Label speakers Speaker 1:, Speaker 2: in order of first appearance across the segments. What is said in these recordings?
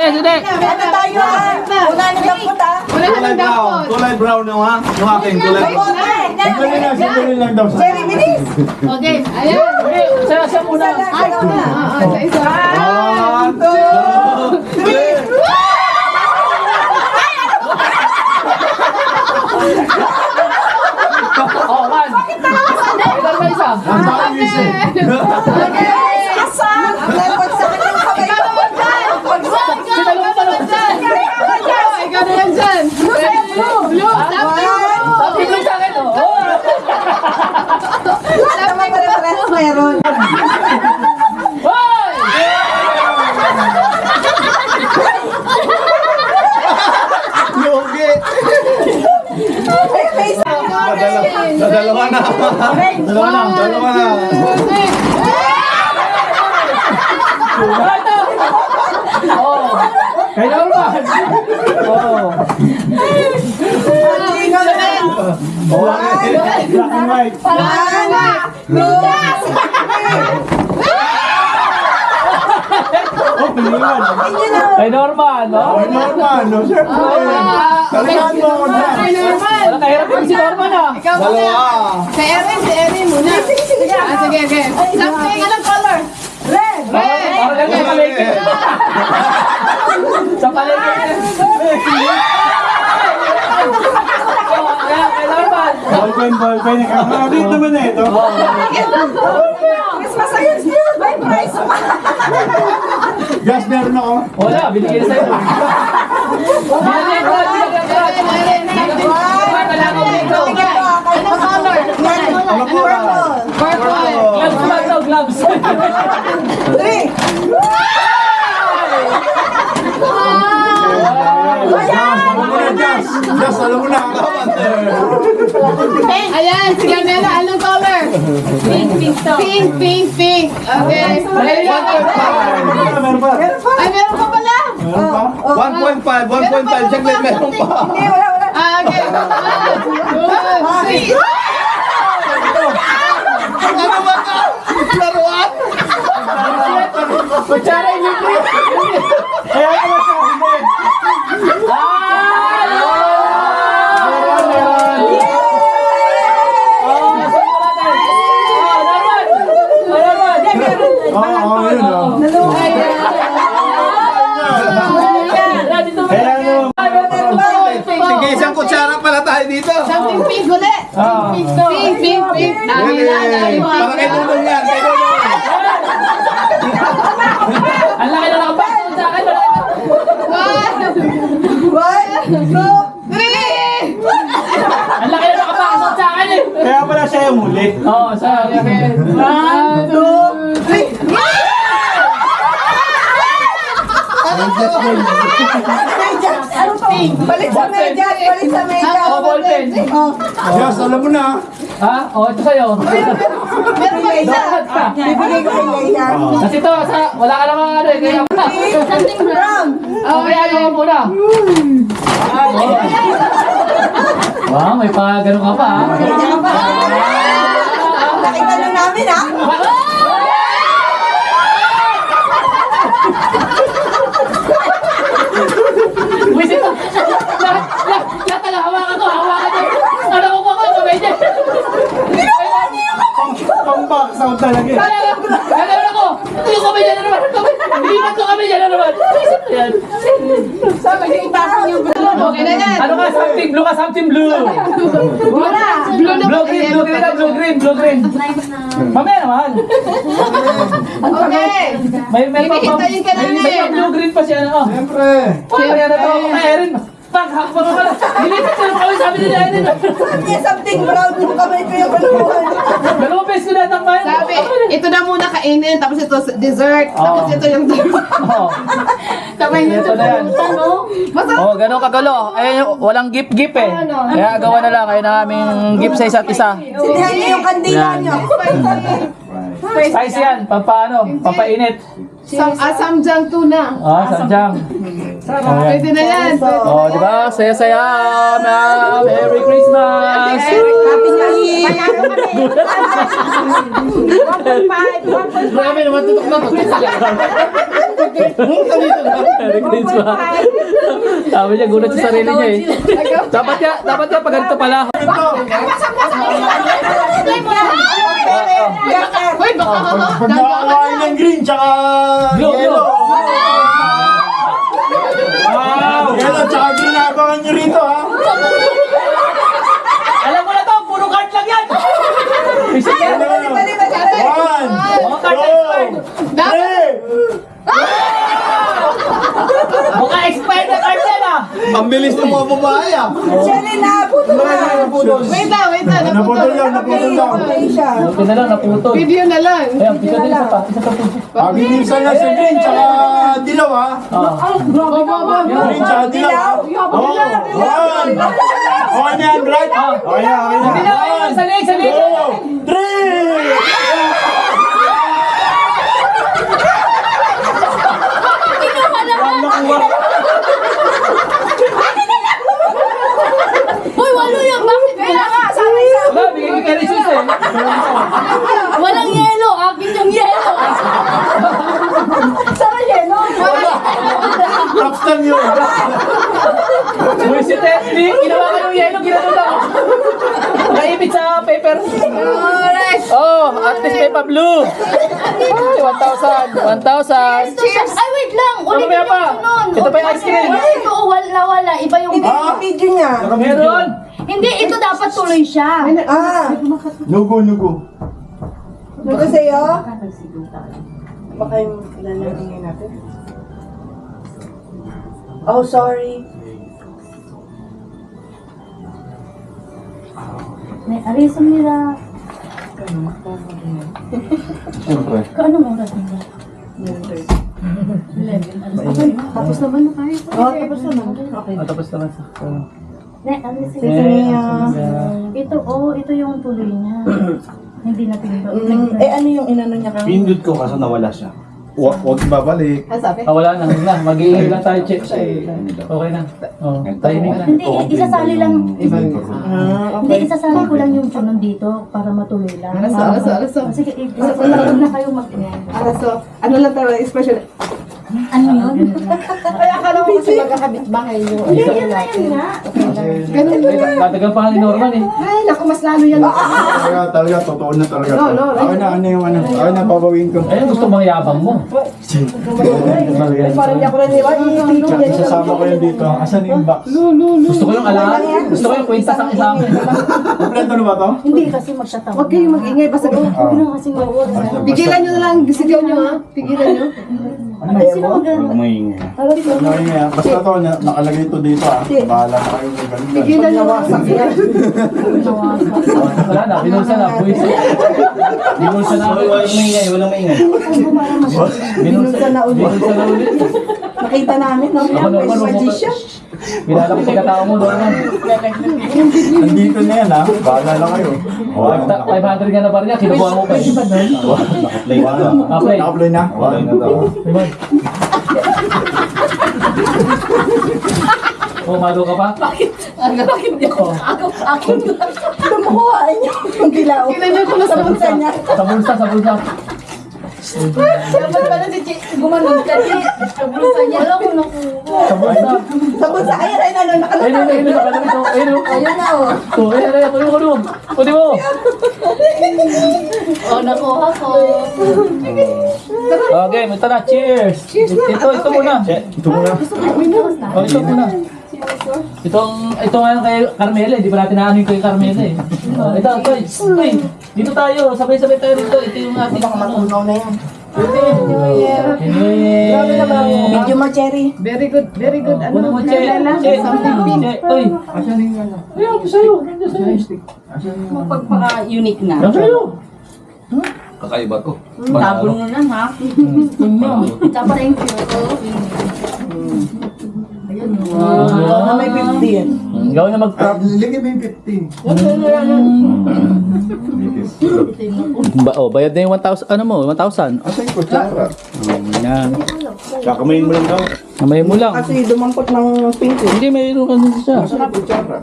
Speaker 1: Sige.
Speaker 2: Ano tayo ha? Wala na dampot ha?
Speaker 3: Kulay brown yung ha? Yung aking kulay brown.
Speaker 4: Sandali lang daw.
Speaker 2: Jerry, bilis!
Speaker 1: Okay, ayan. Siya muna. Isa.
Speaker 3: 1, 2, 3.
Speaker 1: Oh, man. Ilan ba isa?
Speaker 4: Ang dami isa.
Speaker 2: Asa! Ang dapat sa kanyang kamay ko.
Speaker 1: Ikaw na yan dyan. Blue. Sabi ko sa akin, oh.
Speaker 2: Lahat naman pare-pares meron.
Speaker 1: Hoy!
Speaker 3: Yogi! Dalawa na. Dalawa na.
Speaker 1: Oh. Kailan ba? Oh.
Speaker 4: Black and white. Oh, pilihan.
Speaker 1: Ay, normal, no?
Speaker 4: Oh, normal, no? Siyempre. Talagaan mo ako na.
Speaker 1: Wala kahirap yung si Norman, ah.
Speaker 3: Dalawa.
Speaker 5: Si Erin muna. Sige. Something, anong color?
Speaker 2: Red!
Speaker 1: Para lang kayo palengke. Sa palengke. Kay Norman.
Speaker 4: Ballpen. Nakakabit naman na ito.
Speaker 2: Christmas ayos niyo! May price pa!
Speaker 4: Gas, meron ako.
Speaker 1: Wala, binigyan na sa'yo. Binigyan ko. Wala ko dito.
Speaker 5: Anong color? Purple.
Speaker 1: Gloves ba ito? Gloves.
Speaker 2: 3!
Speaker 4: Gas, alam mo na.
Speaker 5: Ayan, si Ganela, anong color? Pink. Okay.
Speaker 4: Meron pa.
Speaker 5: Ay, meron pa pala.
Speaker 3: 1.5. Saglit, meron pa.
Speaker 2: Hindi, wala.
Speaker 5: Okay. 1, 2, 3.
Speaker 3: Ano ba ka? Laruan?
Speaker 1: Kutsara yung libre.
Speaker 4: Kaya naman siya. Oo, yun o. Kaya naman.
Speaker 3: Sige, isang kutsara pala tayo dito.
Speaker 5: Something pink ulit. Pink. Dami na.
Speaker 3: Para kay Dudong yan. Kay Dudong.
Speaker 1: Ang laki na nakapasok sa akin.
Speaker 2: 1, 2, 3!
Speaker 1: Ang laki na nakapasok sa akin eh.
Speaker 4: Kaya pala siya yung huli.
Speaker 1: Oo, sorry.
Speaker 5: 1, 2, 3.
Speaker 2: Ano to? Balik sa medyas!
Speaker 1: Oh, ballpen.
Speaker 4: Gas, alam mo na.
Speaker 1: Ha? Oh, ito sa'yo.
Speaker 5: Meron pa isa.
Speaker 1: Dapat ka.
Speaker 2: Bibigay ko kay Leia.
Speaker 1: Kasi ito, wala ka namang ano eh. Kaya wala.
Speaker 5: Something brown.
Speaker 1: Oh, kaya ano ka muna. Wow, may pa ganun ka pa ha.
Speaker 2: Kanya ka pa. Nakita na namin ha?
Speaker 1: Wait, ito. Lahat na hawakan ko. Ano ko pa kamay niya.
Speaker 4: Pang-back sound talaga eh.
Speaker 1: Kaya ko. Yung kamay niya na naman. Lipat ko kamay niya na naman. Yan.
Speaker 5: Sabi niyo ipasok yung blue. Okay na yan.
Speaker 1: Ano ka? Something blue ka, something blue.
Speaker 5: Wala. Blue na
Speaker 1: Blue green. Mamaya naman.
Speaker 5: Okay.
Speaker 1: May
Speaker 5: Hihitayin ka namin.
Speaker 1: May blue green pa siya. Oh.
Speaker 4: Siyempre.
Speaker 1: Kaya natawa ko kay Erin. Paghakpan ko pala. Nilipat ko lang kami sabi ni Erin.
Speaker 2: Hindi, something brown yung kamay ko yung baluhan.
Speaker 1: Dalawang beses ko natakbayan.
Speaker 5: Sabi, ito na muna kainin, tapos ito dessert, tapos ito yung
Speaker 1: Oo.
Speaker 5: kamay na
Speaker 1: Ito na yan.
Speaker 5: Masarap.
Speaker 1: Oh, ganun kagalo. Eh, walang gift eh. Kaya gawa na lang kayo na aming gift sa isa't isa.
Speaker 2: Sindihan niyo yung kandila niyo.
Speaker 1: Spicy yan, pampaano, pampainit.
Speaker 5: Samjang tuna.
Speaker 1: Samjang.
Speaker 5: Pwede na yan.
Speaker 1: Oh, di ba? Saya-saya, ma'am. Merry Christmas.
Speaker 2: Happy New Year.
Speaker 1: Grabe naman, tutok na Merry Christmas. Sabi niya, gulat sa sarili niya eh. Dapat niya pag ganito pala.
Speaker 5: Hoy, baka
Speaker 4: Pag nakakain ng green, tsaka
Speaker 1: Blue,
Speaker 4: yellow.
Speaker 1: Wow!
Speaker 4: Yellow, tsaka green, abangan nyo rito, ha?
Speaker 1: Alam mo na to, puro card lang yan.
Speaker 4: One,
Speaker 1: Mga card
Speaker 4: two,
Speaker 1: expired.
Speaker 4: three.
Speaker 1: Mga expired na card yan ah.
Speaker 3: Ang bilis ng mga babae ah.
Speaker 2: Shelly na, puto na.
Speaker 5: Wait lang.
Speaker 4: Naputol lang, naputol lang.
Speaker 2: Okay siya.
Speaker 1: Buti na lang, naputol.
Speaker 5: Video na lang.
Speaker 1: Ayun, pisa din isa pa po.
Speaker 4: Bilisan na sa green, tsaka dilaw, ha? Green, tsaka dilaw. Oh, one. Okay na yan, right? Okay na, okay na.
Speaker 1: Ayun, salig.
Speaker 4: Two, three.
Speaker 6: Hoy, walo yan. Bakit wala ka?
Speaker 1: Wala, bigay ka rin sus eh.
Speaker 6: Walang yelo. Akin yung yelo. Saan yelo?
Speaker 4: Top time yun.
Speaker 1: Uy, si Tesli, ginawa ka yung yelo, ginano daw. Nakaipit sa paper. Oh, at least may pa-blue. Ay, 1,000.
Speaker 6: Cheers! Ay, wait lang. Ulit
Speaker 1: Mamaya pa.
Speaker 6: nun.
Speaker 1: Ito pa yung ice cream.
Speaker 6: Ito, wala. Iba yung...
Speaker 2: Hindi yung video niya.
Speaker 1: Meron.
Speaker 6: Hindi, ito dapat tuloy siya.
Speaker 4: Nugo.
Speaker 2: Nugo sa'yo? Baka yung lalagyan natin. Oh, sorry.
Speaker 6: May arisan nila.
Speaker 3: Siyempre.
Speaker 6: Anong oras nila?
Speaker 5: Tapos naman na kayo.
Speaker 2: Tapos naman.
Speaker 1: Tapos naman sa...
Speaker 6: Arisan
Speaker 1: Yeah.
Speaker 6: Ito yung tuloy niya. Hindi na pinito.
Speaker 2: Ano yung inano niya ka?
Speaker 3: Pindot ko kasi nawala siya. Huwag babalik.
Speaker 1: Wala na. Mag-iingay lang tayo, check. Okay na. Oh, timing na.
Speaker 6: Hindi, isasali lang.
Speaker 2: Okay.
Speaker 6: Hindi, isasali ko lang yung tunon dito para matuloy lang.
Speaker 5: Araso.
Speaker 6: Sige, isasali na kayo mag...
Speaker 5: Araso. Ano lang talaga, special.
Speaker 6: Ano yun?
Speaker 5: Ay, akala ko kasi magkakabit bahay yun.
Speaker 6: Hindi, yun nga.
Speaker 5: Ganun
Speaker 1: Ay, tatagal pa nga ni Norman eh.
Speaker 5: Ay, naku, mas lalo yan.
Speaker 4: Talaga, totoo na talaga.
Speaker 5: No.
Speaker 4: Ako na yung ano. Ako na, babawin ko.
Speaker 1: Ayun, gusto mga yabang mo.
Speaker 2: Parang di ako rin diba?
Speaker 4: Isasama ko yun dito. Asan yung box?
Speaker 1: Gusto ko yung alam. Gusto ko yung kwenta sa isang.
Speaker 4: Kompleto na ba to?
Speaker 6: Hindi kasi magtatawag.
Speaker 5: Huwag kayong mag-ingay, basta
Speaker 6: Huwag na kasi mag-ingay.
Speaker 5: Pigilan nyo na lang, sigaw nyo ha. Pigilan nyo.
Speaker 6: Ay, sino mag-ingay?
Speaker 3: Umaingay.
Speaker 4: Basta to, nakalagay ito dito, ha? Bahala na kayo may ganun.
Speaker 5: Pigilan nyo ha.
Speaker 1: Wala na, binulsa na. Buwisi. Binulsa na ulit.
Speaker 3: Walang maingay.
Speaker 1: Binulsa na ulit.
Speaker 2: Nakita namin, no?
Speaker 1: Ako naman,
Speaker 2: Magician.
Speaker 1: Binala ko pagkatao mo, Norman.
Speaker 4: Nandito na yan, ha? Bahala na kayo.
Speaker 1: 500 nga na ba niya? Kinukuha mo pa.
Speaker 3: Nakaplay ka na.
Speaker 1: Play.
Speaker 4: Naka-play na?
Speaker 3: Okay na daw.
Speaker 1: Oh, malo ka pa?
Speaker 6: Bakit hindi ako akin lang?
Speaker 2: Lumukuhaan niyo yung dilaw.
Speaker 5: Pigilan nyo kung nasa bulsa niya.
Speaker 1: Sa bulsa.
Speaker 6: Dapat pala si gumanon kasi sa bulsa niya. Wala ko nakuha.
Speaker 1: Sa bulsa.
Speaker 2: Sa bulsa, ayun, nakalagay.
Speaker 1: Ayun.
Speaker 2: Ayun na, oh.
Speaker 1: Oh, ayun. Pwede mo.
Speaker 6: Oh, nakuha ko.
Speaker 1: Okay, ito na. Cheers. Ito muna.
Speaker 4: Ito mo na.
Speaker 1: Oh, ito muna. Ito nga kay Carmela, hindi pa natin naanin kay Carmela eh. Oh, ito, dito tayo, sabay-sabay tayo rito. Ito yung ating
Speaker 2: Matunaw na yan.
Speaker 1: Grabe
Speaker 2: naman. Video mo, Cherry.
Speaker 5: Very good.
Speaker 1: Ano mo, Che?
Speaker 5: Something pink.
Speaker 1: Uy,
Speaker 4: Asan yung ano?
Speaker 1: ayun, ito sa'yo.
Speaker 6: Magpagpaka-unique na.
Speaker 1: Yan sa'yo.
Speaker 3: Kakaiba to.
Speaker 6: Tabon mo na ha. Tapos thank you. Ayun.
Speaker 2: Ikaw na may 15.
Speaker 1: Gawin na mag-prop.
Speaker 4: Lagyan mo yung 15.
Speaker 1: Bayad na yung 1,000. Ano mo? 1,000.
Speaker 4: Asa yung kutsara?
Speaker 1: Yan.
Speaker 4: Kakamayin mo lang daw.
Speaker 1: Kamay mo lang.
Speaker 2: Kasi dumampot ng pink eh.
Speaker 1: Hindi, mayroon ka dito siya.
Speaker 4: Asa yung kutsara?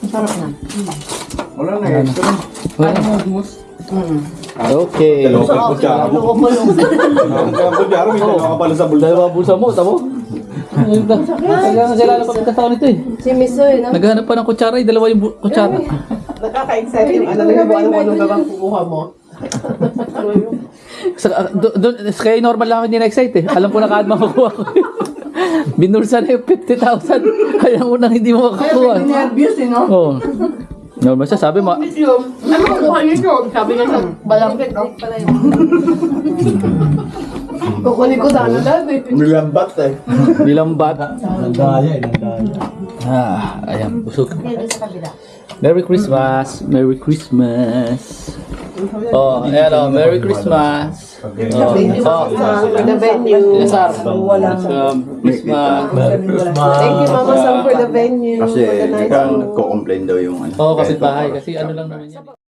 Speaker 2: Masarap na.
Speaker 4: Wala na extra.
Speaker 1: Okay.
Speaker 4: Dalawa pa yung kutsara mo. Ang kutsara, may dalawa ka pala sa bulsa.
Speaker 1: Dalawa bulsa mo, tamo? Kailangan sila na pagkataon nito eh.
Speaker 6: Si Misoy, no?
Speaker 1: Naghahanap pa ng kutsara eh, dalawa yung kutsara.
Speaker 2: Nakaka-excite yung ano na buwan mo anong gabang kukuha mo.
Speaker 1: Kaya normal lang ako hindi na-excite eh. Alam ko na kaad makukuha ko. Binulsa na yung 50,000. Kaya unang hindi mo makakuha.
Speaker 2: Nervous eh, no?
Speaker 1: Oo. Normal siya, sabi mo.
Speaker 6: Ano kukuha niyo yun? Sabi niya sa balangkit, no? Kukunin ko sana dati.
Speaker 4: Nilambat eh.
Speaker 1: Nilambat.
Speaker 4: Nandaya.
Speaker 1: Ayan, busog. Merry Christmas! Merry Christmas! Oh, ayan o, Merry Christmas! Oh,
Speaker 2: For the venue.
Speaker 1: yes, sir.
Speaker 2: Wala
Speaker 1: Christmas!
Speaker 2: Thank you, Mama Sam, for the venue.
Speaker 4: Kasi
Speaker 2: for the night.
Speaker 4: nagko-complain daw yung ano.
Speaker 1: Oo, kapitbahay. Kasi ano lang naman yan.